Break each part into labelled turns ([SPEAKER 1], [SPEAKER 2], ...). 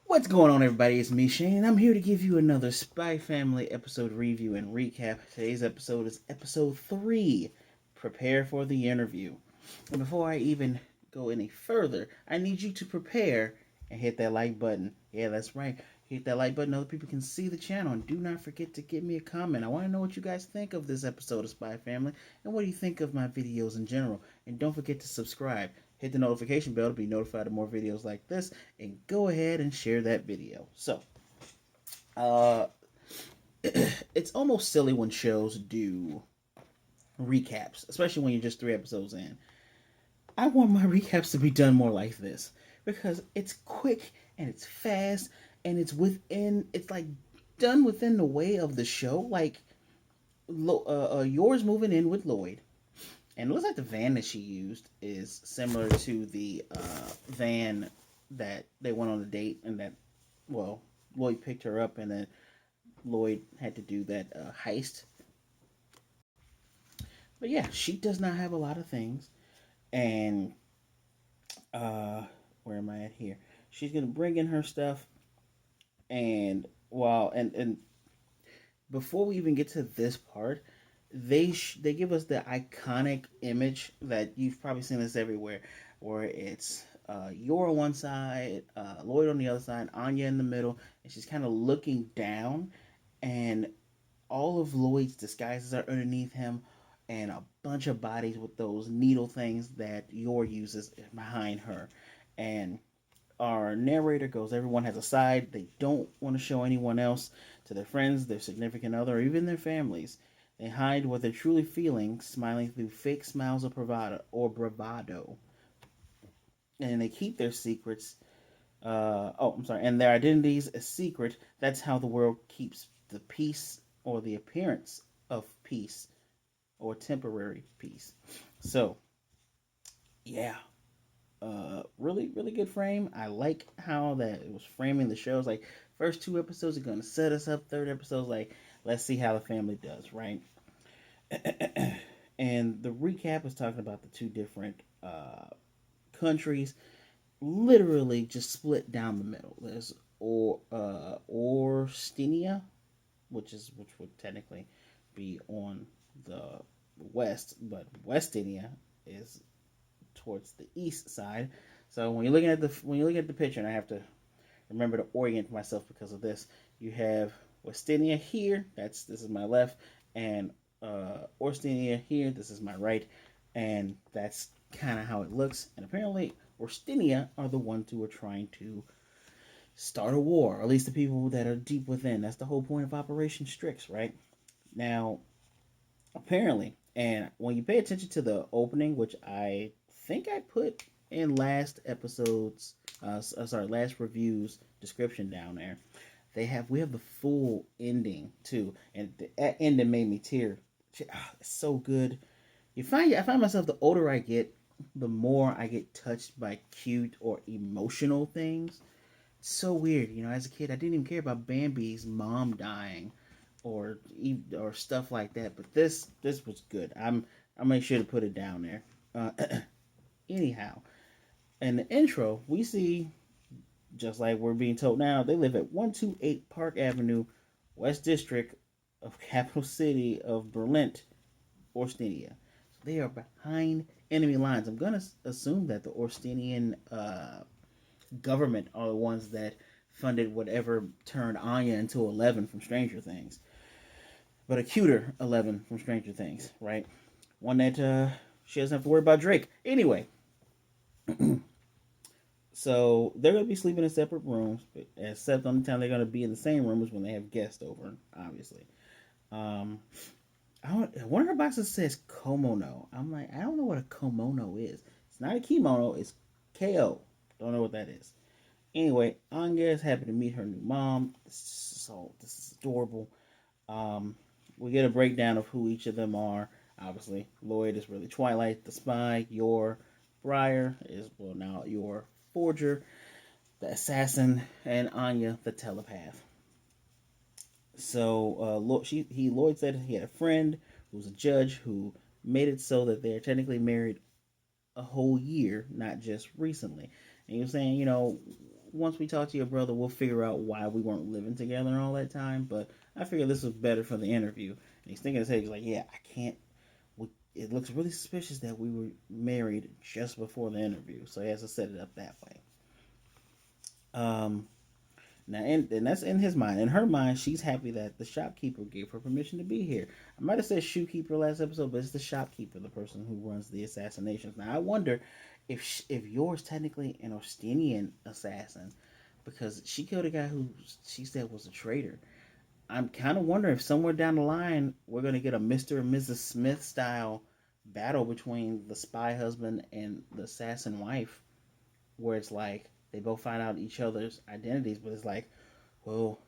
[SPEAKER 1] What's going on, everybody? It's me, Shane. I'm here to give you another Spy Family episode review and recap. Today's episode is episode 3, Prepare for the Interview. And before I even go any further, I need you to prepare and hit that like button. Yeah, that's right. Hit that like button. Other people can see the channel. And do not forget to give me a comment. I want to know what you guys think of this episode of Spy Family. And what do you think of my videos in general. And don't forget to subscribe. Hit the notification bell to be notified of more videos like this. And go ahead and share that video. So, uh, it's almost silly when shows do recaps. Especially when you're just 3 episodes in. I want my recaps to be done more like this because it's quick and it's fast and it's like done within the way of the show. Like, Yor's moving in with Loid, and it looks like the van that she used is similar to the van that they went on a date, and that, well, Loid picked her up, and then Loid had to do that heist. But yeah, she does not have a lot of things, and uh where am I at here? She's gonna bring in her stuff, and and before we even get to this part, they give us the iconic image that you've probably seen this everywhere, where it's Yor on one side, Loid on the other side, Anya in the middle, and she's kind of looking down, and all of Loid's disguises are underneath him, and a bunch of bodies with those needle things that Yor uses behind her. And our narrator goes, everyone has a side they don't want to show anyone else, to their friends, their significant other, or even their families. They hide what they're truly feeling, smiling through fake smiles of bravado. And they keep their secrets. And their identities a secret. That's how the world keeps the peace, or the appearance of peace, or temporary peace. So, yeah, really really good frame. I like how that it was framing the shows. Like, first 2 episodes are going to set us up, third episode's like, let's see how the family does, right? And the recap is talking about the 2 different countries, literally just split down the middle. There's Orstinia, which would technically be on the west, but Westinia is towards the east side. So when you're looking at the picture, and I have to remember to orient myself because of this, you have Westinia here. This is my left, and Orstinia here. This is my right, and that's kind of how it looks. And apparently, Orstinia are the ones who are trying to start a war, or at least the people that are deep within. That's the whole point of Operation Strix, right? Now, apparently, and when you pay attention to the opening, which I think I put in last review's description down there, we have the full ending too, and the ending made me tear. It's so good. I find myself, the older I get, the more I get touched by cute or emotional things. It's so weird, as a kid, I didn't even care about Bambi's mom dying, or stuff like that. But this was good. I make sure to put it down there. Anyhow, in the intro, we see, just like we're being told now, they live at 128 Park Avenue, West District of capital city of Berlin, Orstinia. So they are behind enemy lines. I'm gonna assume that the Orstinian government are the ones that funded whatever turned Anya into 11 from Stranger Things, but a cuter 11 from Stranger Things, right? One that she doesn't have to worry about Drake. Anyway, so they're going to be sleeping in separate rooms, except the only time they're going to be in the same room is when they have guests over, obviously. Um, One of her boxes says kimono. I'm like, I don't know what a kimono is. It's not a kimono, it's KO. Don't know what that is. Anyway, Anya is happy to meet her new mom. This is adorable. We get a breakdown of who each of them are. Obviously, Loid is really Twilight, the spy. Yor, Briar, is, well, now Yor, forger, the assassin, and Anya, the telepath. So Loid said he had a friend who was a judge who made it so that they're technically married a whole year, not just recently. And he was saying, once we talk to your brother, we'll figure out why we weren't living together all that time. But I figured this was better for the interview. And he's thinking in his head, he's like, yeah, I can't. It looks really suspicious that we were married just before the interview. So he has to set it up that way. Um, Now, and that's in his mind. In her mind, she's happy that the shopkeeper gave her permission to be here. I might have said shoekeeper last episode, but it's the shopkeeper, the person who runs the assassinations. Now, I wonder if Yor's technically an Austinian assassin because she killed a guy who she said was a traitor. I'm kind of wondering if somewhere down the line we're going to get a Mr. and Mrs. Smith style battle between the spy husband and the assassin wife, where it's like they both find out each other's identities, but it's like, well,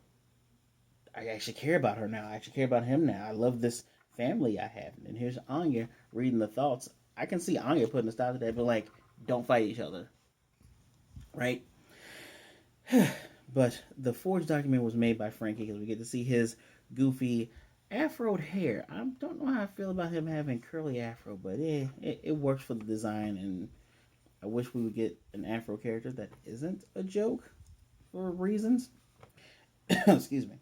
[SPEAKER 1] I actually care about her now. I actually care about him now. I love this family I have. And here's Anya reading the thoughts. I can see Anya putting a stop to that, but like, don't fight each other, right? But the forged document was made by Frankie because we get to see his goofy afroed hair. I don't know how I feel about him having curly afro, but it works for the design, and I wish we would get an afro character that isn't a joke for reasons. Excuse me.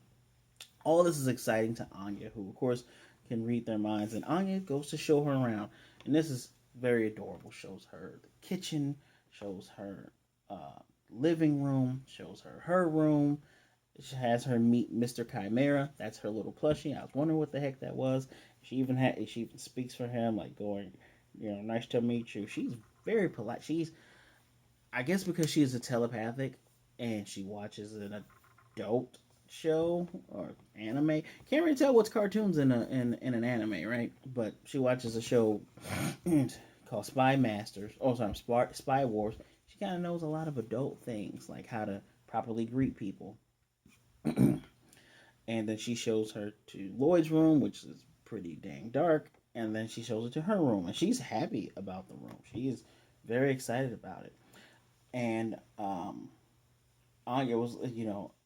[SPEAKER 1] All this is exciting to Anya, who of course can read their minds, and Anya goes to show her around, and this is very adorable. Shows her the kitchen, shows her living room, shows her room. She has her meet Mr. Chimera. That's her little plushie. I was wondering what the heck that was. She even speaks for him, like going, nice to meet you. She's very polite. She's, I guess, because she is a telepathic, and she watches an adult show or anime. Can't really tell what's cartoons in an anime, right? But she watches a show called Spy Masters. Oh, sorry, Spy Wars. She kind of knows a lot of adult things, like how to properly greet people. And then she shows her to Loid's room, which is pretty dang dark. And then she shows her to her room, and she's happy about the room. She is very excited about it. And Anya was,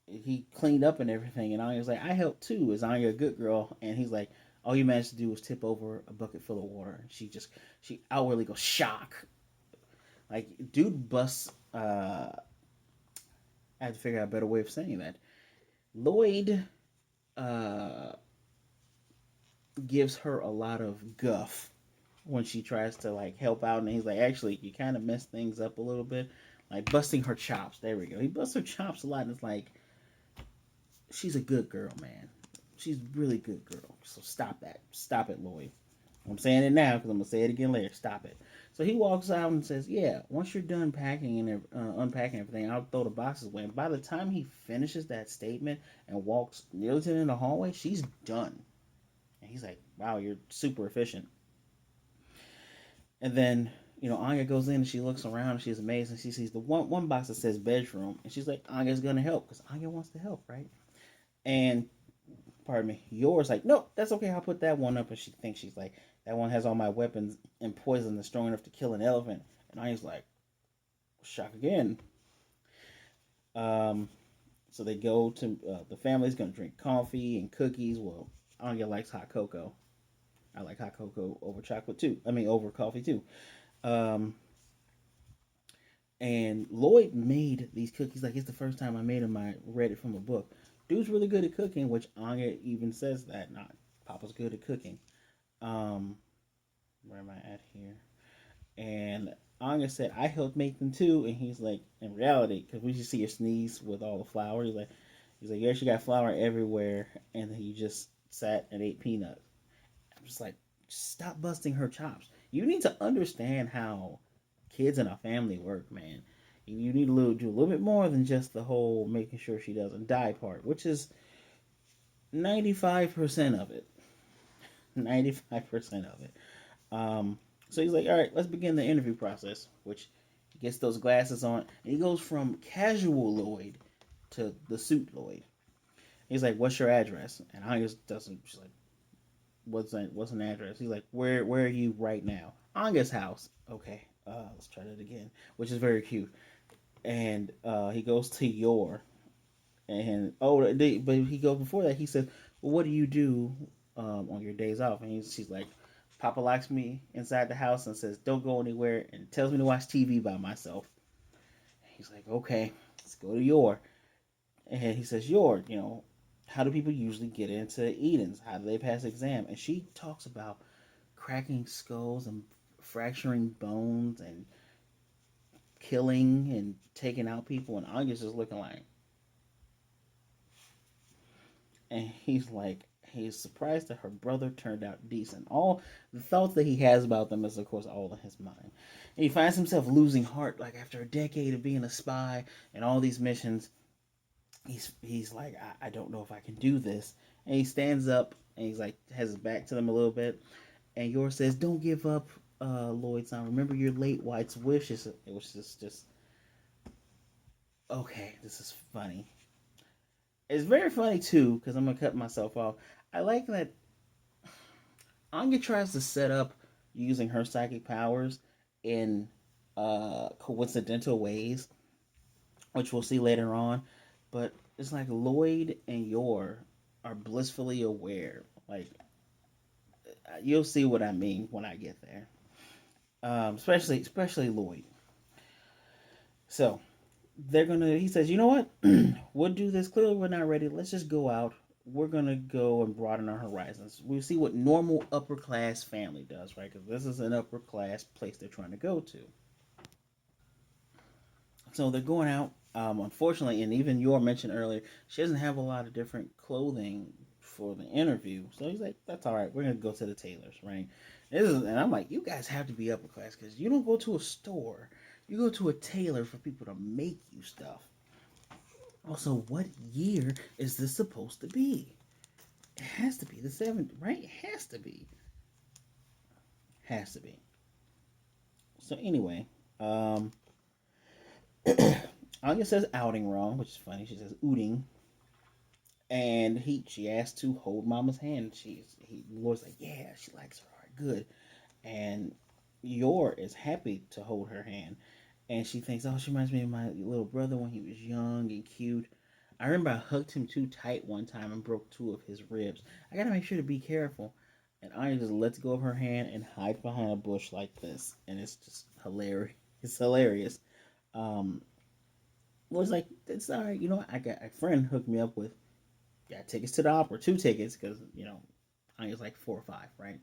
[SPEAKER 1] he cleaned up and everything, and Anya was like, I helped too. Is Anya a good girl? And he's like, all you managed to do was tip over a bucket full of water. And she outwardly goes, shock. Like, dude busts, I have to figure out a better way of saying that. Loid uh, gives her a lot of guff when she tries to, like, help out, and he's like, actually, you kind of messed things up a little bit. Like, busting her chops. There we go. He busts her chops a lot, and it's like, she's a good girl, man. She's a really good girl. So stop that. Stop it, Loid. I'm saying it now because I'm going to say it again later. Stop it. So he walks out and says, yeah, once you're done packing and unpacking everything, I'll throw the boxes away. And by the time he finishes that statement and walks nearly to the end of the hallway, she's done. And he's like, wow, you're super efficient. And then, Anya goes in and she looks around and she's amazed, and she sees the one box that says bedroom. And she's like, Anya's going to help because Anya wants to help, right? And, pardon me, Yor's like, nope, that's okay. I'll put that one up. And she thinks she's like, that one has all my weapons and poison that's strong enough to kill an elephant. And Anya's like, shock again. So they go to, the family's going to drink coffee and cookies. Well, Anya likes hot cocoa. I like hot cocoa over chocolate too. I mean, over coffee too. Um, and Loid made these cookies like it's the first time I made them. I read it from a book. Dude's really good at cooking, which Anya even says that. Not Papa's good at cooking. Where am I at here? And Anya said, I helped make them too. And he's like, in reality, because we should see your sneeze with all the flour. He's like, you actually got flour everywhere. And then you just sat and ate peanuts. I'm just like, stop busting her chops. You need to understand how kids in a family work, man. You need to do a little bit more than just the whole making sure she doesn't die part, which is 95% of it. 95% of it. So he's like, all right, let's begin the interview process, which he gets those glasses on, and he goes from casual Loid to the suit Loid. He's like, what's your address? And Anya doesn't, she's like, what's an address? He's like, where are you right now? Anya's house. Okay, let's try that again, which is very cute. And he goes to Yor, and but he goes before that. He says, well, what do you do on your days off? And she's like, Papa locks me inside the house and says, don't go anywhere, and tells me to watch TV by myself. He's like, okay. Let's go to Yor. And he says, Yor, how do people usually get into Edens? How do they pass the exam? And she talks about cracking skulls and fracturing bones and killing and taking out people. And Anya's just looking like, and he's surprised that her brother turned out decent. All the thoughts that he has about them is, of course, all in his mind. And he finds himself losing heart, like after a decade of being a spy and all these missions. He's like, I don't know if I can do this. And he stands up and he's like, has his back to them a little bit. And Yor says, "Don't give up, Loid's son. Remember your late wife's wishes." It was just okay. This is funny. It's very funny too because I'm gonna cut myself off. I like that Anya tries to set up using her psychic powers in coincidental ways, which we'll see later on. But it's like Loid and Yor are blissfully aware. Like you'll see what I mean when I get there. Especially Loid. So they're gonna. He says, "You know what? We'll do this. Clearly, we're not ready. Let's just go out. We're gonna go and broaden our horizons. We'll see what normal upper class family does, right? Because this is an upper class place they're trying to go to. So they're going out. Unfortunately, and even Yor mentioned earlier, she doesn't have a lot of different clothing for the interview. So he's like, "That's all right. We're gonna go to the tailors, right?" And I'm like, "You guys have to be upper class because you don't go to a store. You go to a tailor for people to make you stuff." Also, what year is this supposed to be? It has to be the 70s, right? It has to be. Has to be. So anyway, um, Anya says outing wrong, which is funny. She says ooting, and she asked to hold Mama's hand. Lord's like, yeah, she likes her heart, good. And Yor is happy to hold her hand, and she thinks, oh, she reminds me of my little brother when he was young and cute. I remember I hugged him too tight one time and broke two of his ribs. I gotta make sure to be careful. And Anya just lets go of her hand and hides behind a bush like this, and it's just hilarious. It's hilarious. Um, was like, it's all right. I got a friend hooked me up with got tickets to the opera, two tickets because Anya's like 4 or 5, right?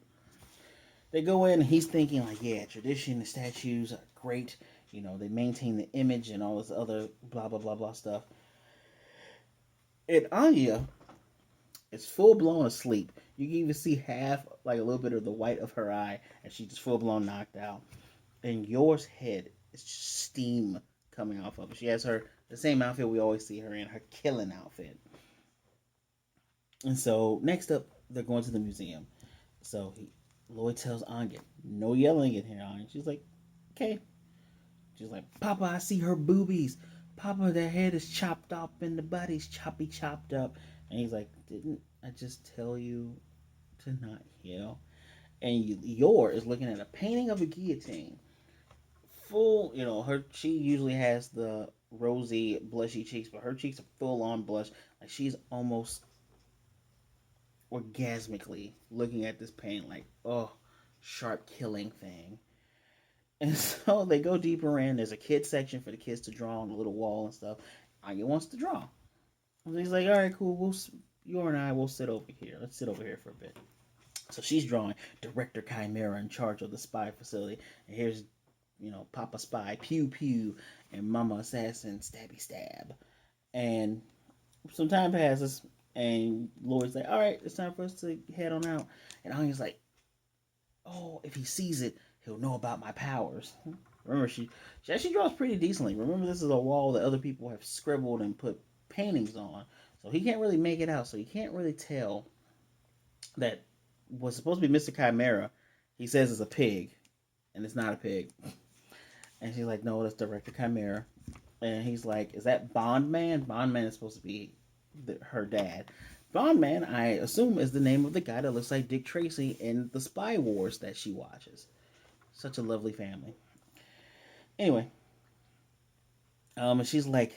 [SPEAKER 1] They go in, and he's thinking like, yeah, tradition, the statues are great. They maintain the image and all this other blah blah blah blah stuff. And Anya is full blown asleep. You can even see half, like a little bit of the white of her eye, and she's just full blown knocked out. And Yor's head is just steam coming off of it. She has the same outfit we always see her in, her killing outfit. And so next up, they're going to the museum. So Loid tells Anya, "No yelling in here, Anya." She's like, "Okay." She's like, "Papa, I see her boobies. Papa, their head is chopped off and the body's chopped up." And he's like, "Didn't I just tell you to not yell?" And Yor is looking at a painting of a guillotine. Full, she usually has the rosy, blushy cheeks, but her cheeks are full on blush. Like she's almost orgasmically looking at this paint, like, oh, sharp killing thing. And so they go deeper in. There's a kids section for the kids to draw on the little wall and stuff. Anya wants to draw. And he's like, all right, cool. You and I will sit over here. Let's sit over here for a bit. So she's drawing Director Chimera in charge of the spy facility. And here's, Papa Spy, pew pew, and Mama Assassin, stabby stab. And some time passes, and Loid's like, all right, it's time for us to head on out. And Anya's like, oh, if he sees it, he'll know about my powers. Remember, she actually draws pretty decently. Remember, this is a wall that other people have scribbled and put paintings on. So he can't really make it out. So he can't really tell that what's supposed to be Mr. Chimera, he says is a pig. And it's not a pig. And she's like, no, that's Director Chimera. And he's like, is that Bondman? Bondman is supposed to be her dad. Bondman, I assume, is the name of the guy that looks like Dick Tracy in the Spy Wars that she watches. Such a lovely family. Anyway, and she's like,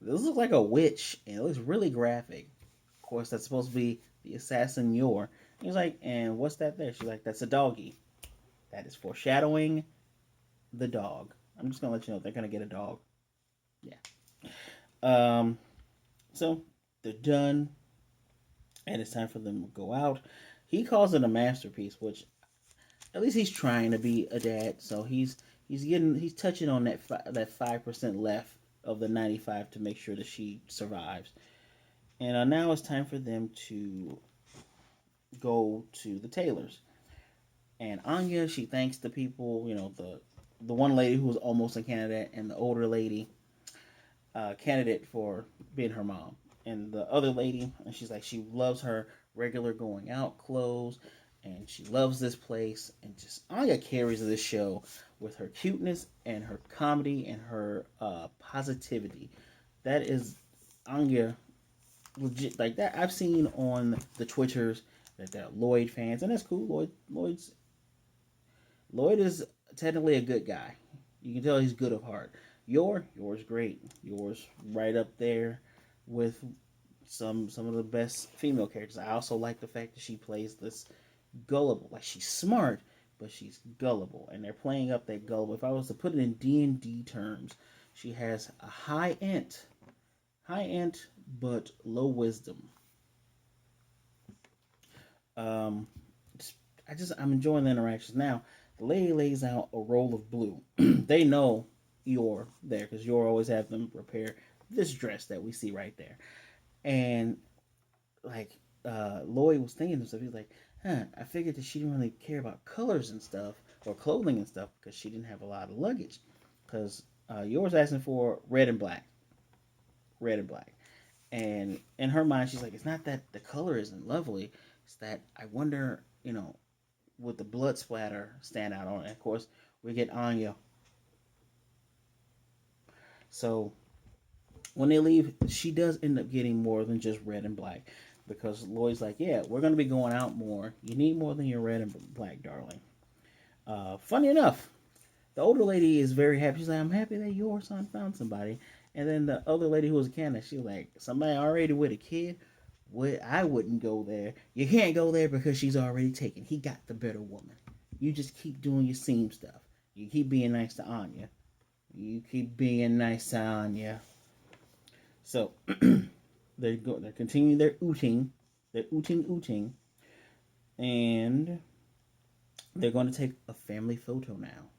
[SPEAKER 1] this looks like a witch, and it looks really graphic. Of course, that's supposed to be the assassin Yor. He's like, and what's that there? She's like, that's a doggy. That is foreshadowing the dog. I'm just gonna let you know they're gonna get a dog. Yeah. Um, so they're done, and it's time for them to go out. He calls it a masterpiece, which at least he's trying to be a dad. So he's touching on that 5% left of the 95 to make sure that she survives. And now it's time for them to go to the tailors. And Anya, she thanks the people, the one lady who was almost a candidate, and the older lady candidate for being her mom. And the other lady, and she's like, she loves her regular going out clothes, and she loves this place. And just Anya carries this show with her cuteness and her comedy and her positivity. That is Anya legit like that. I've seen on the Twitters that they're Loid fans, and that's cool. Loid is technically a good guy. You can tell he's good of heart. Yor's great. Yor's right up there with some of the best female characters. I also like the fact that she plays this gullible. Like she's smart, but she's gullible, and they're playing up that gullible. If I was to put it in D&D terms, she has a high int, but low wisdom. Um, I'm enjoying the interactions now. The lady lays out a roll of blue. They know Yor there because Yor always have them repair this dress that we see right there. And like Lloyd was thinking to himself, he's like, I figured that she didn't really care about colors and stuff or clothing and stuff because she didn't have a lot of luggage. Because Yor's asking for red and black. And in her mind, she's like, it's not that the color isn't lovely. It's that I wonder, would the blood splatter stand out on it? Of course, we get Anya. So when they leave, she does end up getting more than just red and black because Lloyd's like, yeah, we're going to be going out more. You need more than your red and black, darling. Funny enough, the older lady is very happy. She's like, I'm happy that your son found somebody. And then the other lady who was a candidate, she was like, somebody already with a kid? I wouldn't go there. You can't go there because she's already taken. He got the better woman. You just keep doing your seam stuff. You keep being nice to Anya. You keep being nice to Anya. So they're continuing their ooting. They're ooting, and they're going to take a family photo now.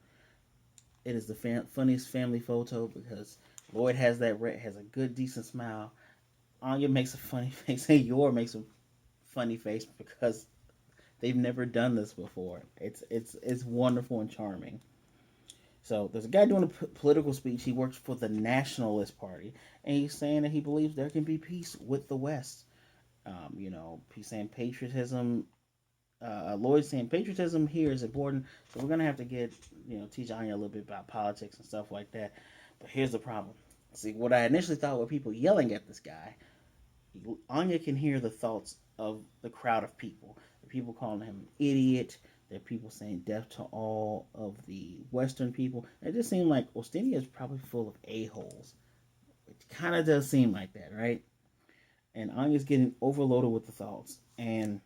[SPEAKER 1] It is the funniest family photo because Lloyd has a good decent smile. Anya makes a funny face, and Yor makes a funny face because they've never done this before. It's wonderful and charming. So there's a guy doing a political speech. He works for the Nationalist Party, and he's saying that he believes there can be peace with the West. He's saying patriotism. Lloyd's saying patriotism here is important, so we're gonna have to teach Anya a little bit about politics and stuff like that. But here's the problem. See, what I initially thought were people yelling at this guy, Anya can hear the thoughts of the crowd of people. The people calling him an idiot. There are people saying death to all of the Western people. It just seemed like Ostinia is probably full of a-holes. It kind of does seem like that, right? And Anya's getting overloaded with the thoughts. And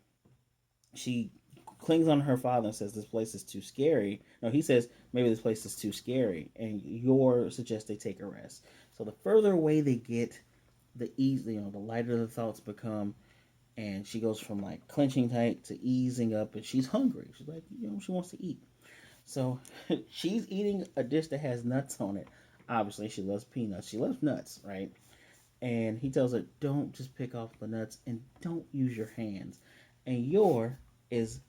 [SPEAKER 1] she clings on her father and says this place is too scary. No, he says maybe this place is too scary. And Yor suggests they take a rest. So the further away they get, the lighter the thoughts become, and she goes from like clenching tight to easing up, and she's hungry. She's like, she wants to eat. So she's eating a dish that has nuts on it. Obviously, she loves peanuts. She loves nuts, right? And he tells her, don't just pick off the nuts and don't use your hands. And Yor is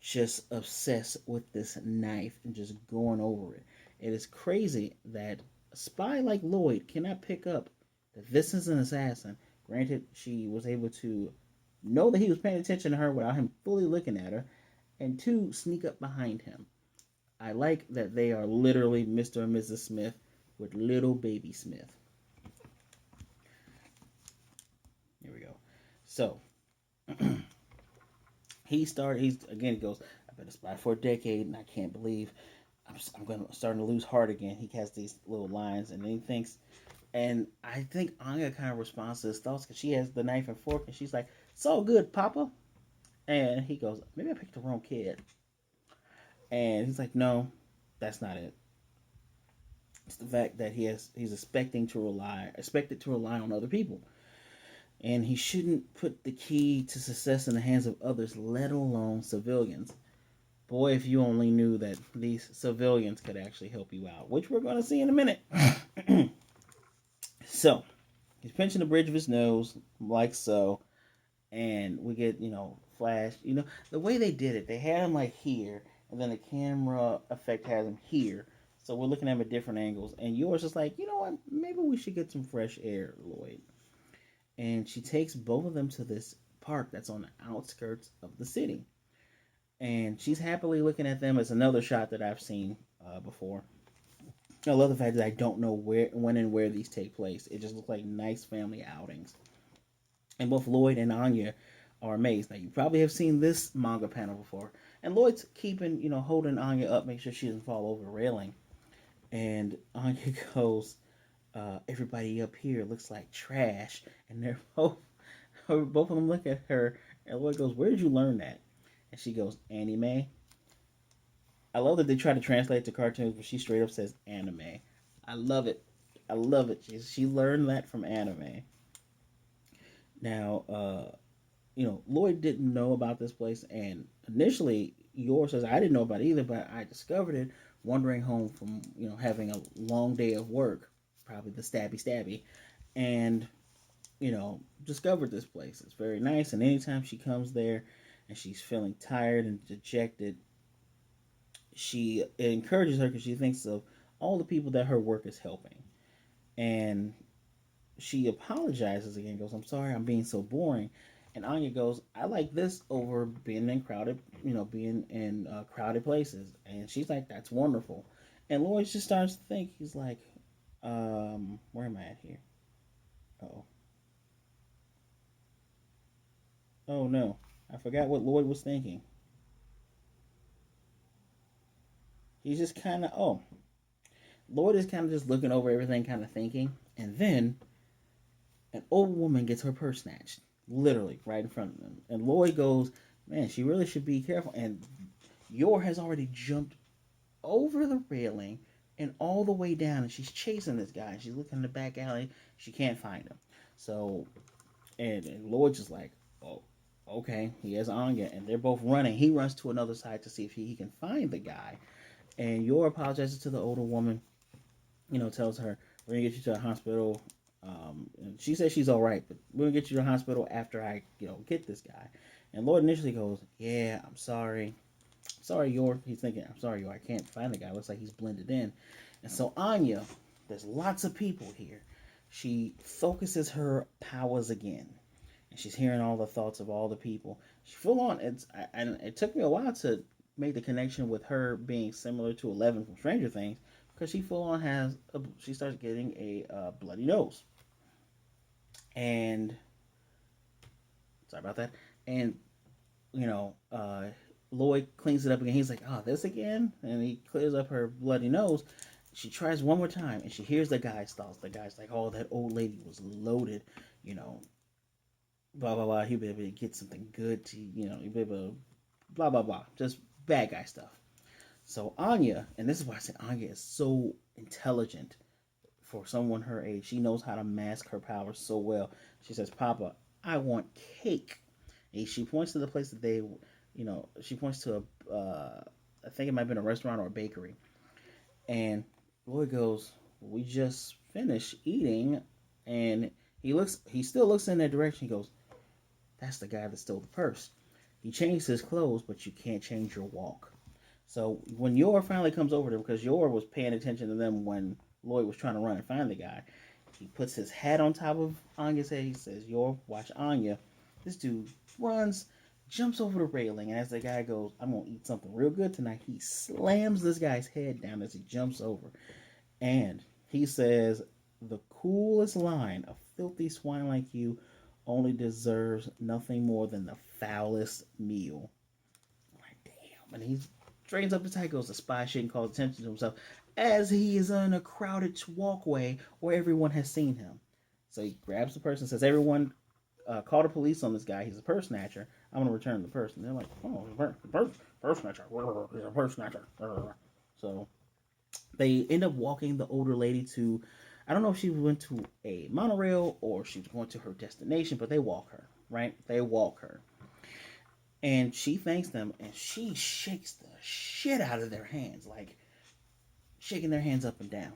[SPEAKER 1] just obsessed with this knife and just going over it. It is crazy that a spy like Lloyd cannot pick up that this is an assassin. Granted, she was able to know that he was paying attention to her without him fully looking at her, and two, sneak up behind him. I like that they are literally Mr. and Mrs. Smith with little baby Smith. Here we go. So, he goes, I've been a spy for a decade, and I can't believe starting to lose heart again. He has these little lines, and then he thinks, and I think Anya kind of responds to his thoughts because she has the knife and fork, and she's like, "It's all good, Papa." And he goes, "Maybe I picked the wrong kid." And he's like, "No, that's not it." It's the fact that he's expected to rely on other people, and he shouldn't put the key to success in the hands of others, let alone civilians. Boy, if you only knew that these civilians could actually help you out, which we're going to see in a minute. So he's pinching the bridge of his nose, like so, and we get, flash. The way they did it, they had him like here, and then the camera effect has him here. So we're looking at him at different angles, and yours is like, you know what? Maybe we should get some fresh air, Loid. And she takes both of them to this park that's on the outskirts of the city, and she's happily looking at them. It's another shot that I've seen before. I love the fact that I don't know when, and where these take place. It just looks like nice family outings. And both Loid and Anya are amazed. Now, you probably have seen this manga panel before. And Loid's keeping, holding Anya up, make sure she doesn't fall over the railing. And Anya goes, everybody up here looks like trash. And they're both of them look at her. And Loid goes, where did you learn that? And she goes, anime. I love that they try to translate to cartoons, but she straight up says anime. I love it. I love it. She learned that from anime. Now, Loid didn't know about this place, and initially, Yor says I didn't know about it either, but I discovered it wandering home from having a long day of work, probably the stabby, and discovered this place. It's very nice, and anytime she comes there and she's feeling tired and dejected, she encourages her because she thinks of all the people that her work is helping, and she apologizes again. Goes, I'm sorry, I'm being so boring. And Anya goes, I like this over being in crowded places. And she's like, that's wonderful. And Lloyd just starts to think. He's like, where am I at here? Oh, oh no, I forgot what Lloyd was thinking. He's just kind of Lloyd is kind of just looking over everything, kind of thinking, and then an old woman gets her purse snatched, literally right in front of them. And Lloyd goes, man, she really should be careful. And Yor has already jumped over the railing and all the way down, and she's chasing this guy. She's looking in the back alley. She can't find him. So, and Lloyd's just like, oh, okay. He has Anya, and they're both running. He runs to another side to see if he can find the guy. And Yor apologizes to the older woman, tells her, we're going to get you to the hospital. And she says she's all right, but we're gonna get you to the hospital after I, get this guy. And Lloyd initially goes, "Yeah, I'm sorry, Yor." He's thinking, "I'm sorry, Yor. I can't find the guy. Looks like he's blended in." And so Anya, there's lots of people here. She focuses her powers again, and she's hearing all the thoughts of all the people. She full on. And it took me a while to make the connection with her being similar to 11 from Stranger Things, because she full on she starts getting a bloody nose. And sorry about that. And you know, uh, Lloyd cleans it up again. He's like, "Oh, this again?" And he clears up her bloody nose. She tries one more time, and she hears the guy's thoughts. The guy's like, "Oh, that old lady was loaded, you know, blah blah blah. He'll be able to get something good to, he'll be able to, blah blah blah, just bad guy stuff." So Anya, and this is why I said Anya is so intelligent for someone her age. She knows how to mask her powers so well. She says, "Papa, I want cake." And she points to the place that she points to I think it might have been a restaurant or a bakery. And Lloyd goes, "We just finished eating." And he still looks in that direction. He goes, "That's the guy that stole the purse. He changed his clothes, but you can't change your walk." So when Yor finally comes over to him, because Yor was paying attention to them when Lloyd was trying to run and find the guy, he puts his hat on top of Anya's head. He says, "Yor, watch Anya." This dude runs, jumps over the railing, and as the guy goes, "I'm gonna eat something real good tonight," he slams this guy's head down as he jumps over. And he says the coolest line: "A filthy swine like you only deserves nothing more than the foulest meal." I'm like, damn. And he straightens up the tie, goes, "The spy shouldn't call attention to himself," as he is in a crowded walkway where everyone has seen him. So he grabs the person and says, "Everyone, call the police on this guy. He's a purse snatcher. I'm going to return the purse." They're like, "Oh, purse snatcher. He's a purse snatcher." So They end up walking the older lady to, I don't know if she went to a monorail or she was going to her destination, but they walk her, right? They walk her. And she thanks them and she shakes the shit out of their hands, like shaking their hands up and down.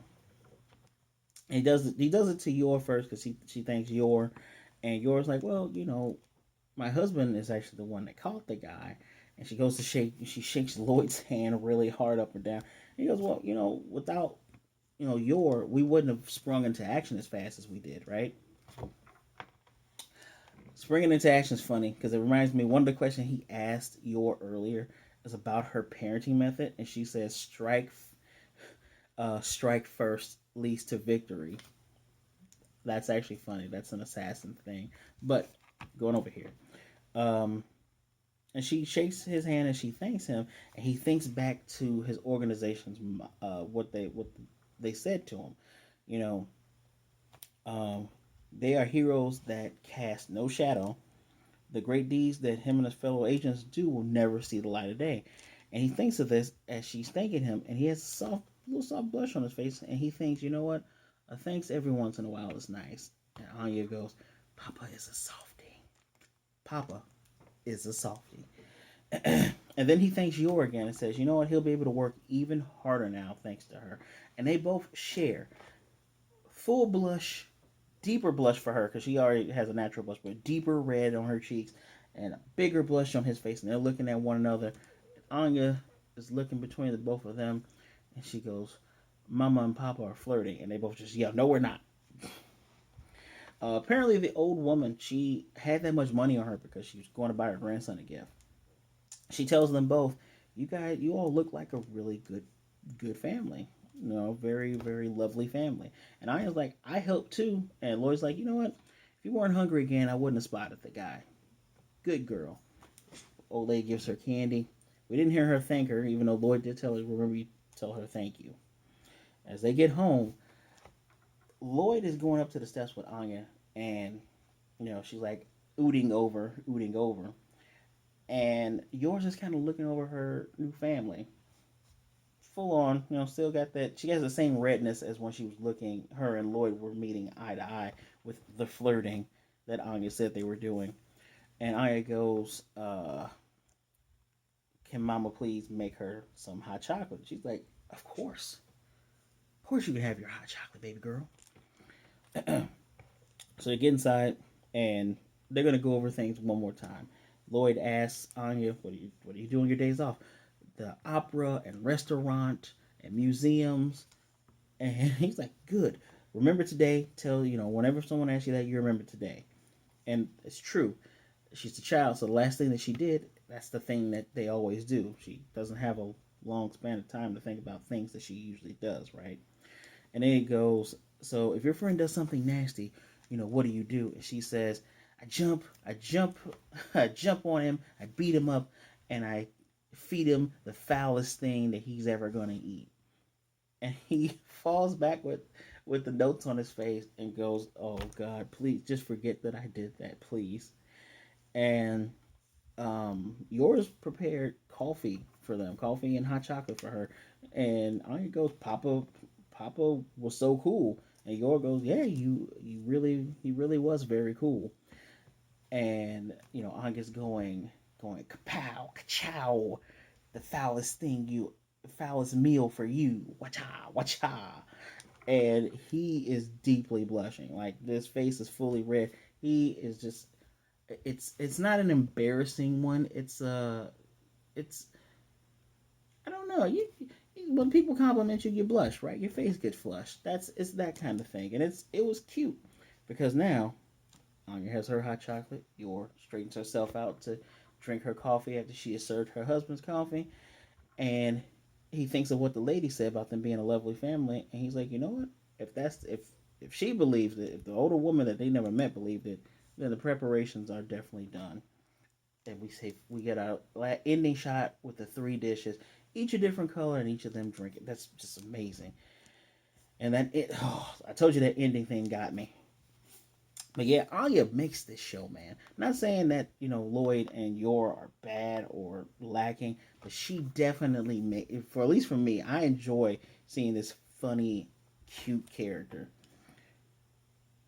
[SPEAKER 1] And he does it to Yor first because she thanks Yor, and Yor's like, well, my husband is actually the one that caught the guy. And she shakes Loid's hand really hard up and down. And he goes, well, without Yor, we wouldn't have sprung into action as fast as we did, right? Springing into action is funny because it reminds me one of the questions he asked Yor earlier is about her parenting method, and she says, strike first leads to victory. That's actually funny. That's an assassin thing. But going over here, um, and she shakes his hand and she thanks him, and he thinks back to his organization's what they said to him. You know, um, they are heroes that cast no shadow. The great deeds that him and his fellow agents do will never see the light of day. And he thinks of this as she's thanking him, and he has a little soft blush on his face, and he thinks, you know what? A thanks every once in a while is nice. And Anya goes, Papa is a softie. Papa is a softie. And then he thanks Yor again and says, you know what? He'll be able to work even harder now thanks to her. And they both share full blush, deeper blush for her because she already has a natural blush, but deeper red on her cheeks and a bigger blush on his face. And they're looking at one another. Anya is looking between the both of them, and she goes, Mama and Papa are flirting. And they both just yell, no, we're not. Apparently, the old woman, she had that much money on her because she was going to buy her grandson a gift. She tells them both, you all look like a really good family. Very, very lovely family. And I was like, I help too. And Lloyd's like, you know what? If you weren't hungry again, I wouldn't have spotted the guy. Good girl. Old lady gives her candy. We didn't hear her thank her, even though Lloyd did tell her, remember you tell her thank you. As they get home, Lloyd is going up to the steps with Anya, and she's like ooting over, and yours is kind of looking over her new family, full on, still got that. She has the same redness as when she was looking. Her and Lloyd were meeting eye to eye with the flirting that Anya said they were doing, and Anya goes, "Can Mama please make her some hot chocolate?" She's like, of course you can have your hot chocolate, baby girl." So they get inside and they're gonna go over things one more time. Lloyd asks Anya, "What do you do on your days off?" "The opera and restaurant and museums." And he's like, "Good. Remember today. Whenever someone asks you that, you remember today." And it's true. She's a child, so the last thing that she did, that's the thing that they always do. She doesn't have a long span of time to think about things that she usually does, right? And then he goes, "So if your friend does something nasty, what do you do?" And she says, I jump, I jump on him, I beat him up, and I feed him the foulest thing that he's ever gonna eat." And he falls back with the notes on his face and goes, "Oh God, please just forget that I did that, please." And yours prepared coffee for them, coffee and hot chocolate for her. And Anya goes, Papa was so cool. And Yor goes, "Yeah, you really he really was very cool." And Anya's going kapow, kachow, the foulest meal for you, wacha, wacha. And he is deeply blushing. Like this face is fully red. He is just, it's not an embarrassing one. It's I don't know. When people compliment you, you blush, right? Your face gets flushed. It's that kind of thing, and it was cute because now Anya has her hot chocolate. Yor straightens herself out to drink her coffee after she has served her husband's coffee, and he thinks of what the lady said about them being a lovely family, and he's like, you know what? If she believes it, if the older woman that they never met believed it, then the preparations are definitely done. And we get our ending shot with the three dishes, each a different color, and each of them drink it. That's just amazing. And then I told you that ending thing got me. But yeah, Anya makes this show, man. Not saying that, Loid and Yor are bad or lacking, but she definitely made, for at least for me, I enjoy seeing this funny, cute character.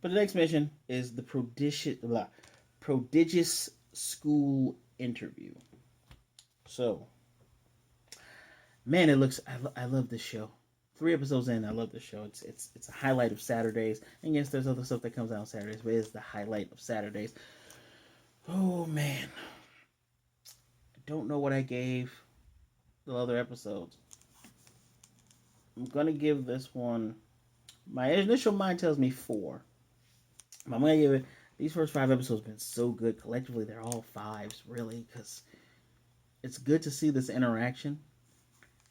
[SPEAKER 1] But the next mission is the prodigious school interview. So, man, it looks. I love this show. 3 episodes in, I love this show. It's a highlight of Saturdays. And yes, there's other stuff that comes out on Saturdays, but it's the highlight of Saturdays. Oh man, I don't know what I gave the other episodes. I'm gonna give this one. My initial mind tells me 4. But I'm gonna give it. These first 5 episodes have been so good. Collectively, they're all 5s, really, because it's good to see this interaction.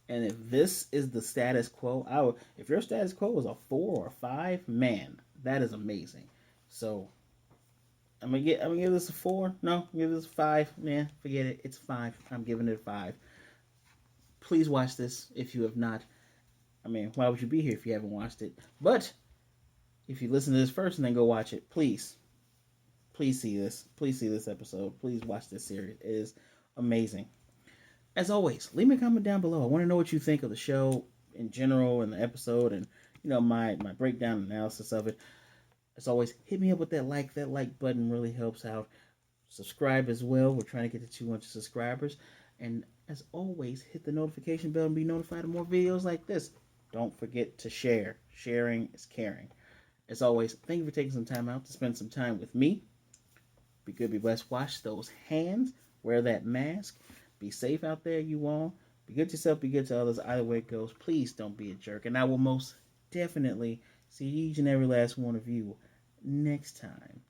[SPEAKER 1] And if this is the status quo, if your status quo is a 4 or 5, man, that is amazing. So I'm gonna give this a 4. No, I'm gonna give this a 5. Man, forget it. It's 5. I'm giving it a 5. Please watch this if you have not. I mean, why would you be here if you haven't watched it? But if you listen to this first and then go watch it, please see this. Please see this episode. Please watch this series. It is amazing. As always, leave me a comment down below. I want to know what you think of the show in general and the episode, and my breakdown analysis of it. As always, hit me up with that like. That like button really helps out. Subscribe as well. We're trying to get to 200 subscribers. And as always, hit the notification bell and be notified of more videos like this. Don't forget to share. Sharing is caring. As always, thank you for taking some time out to spend some time with me. Be good, be blessed. Wash those hands. Wear that mask. Be safe out there, you all. Be good to yourself, be good to others. Either way it goes, please don't be a jerk. And I will most definitely see each and every last one of you next time.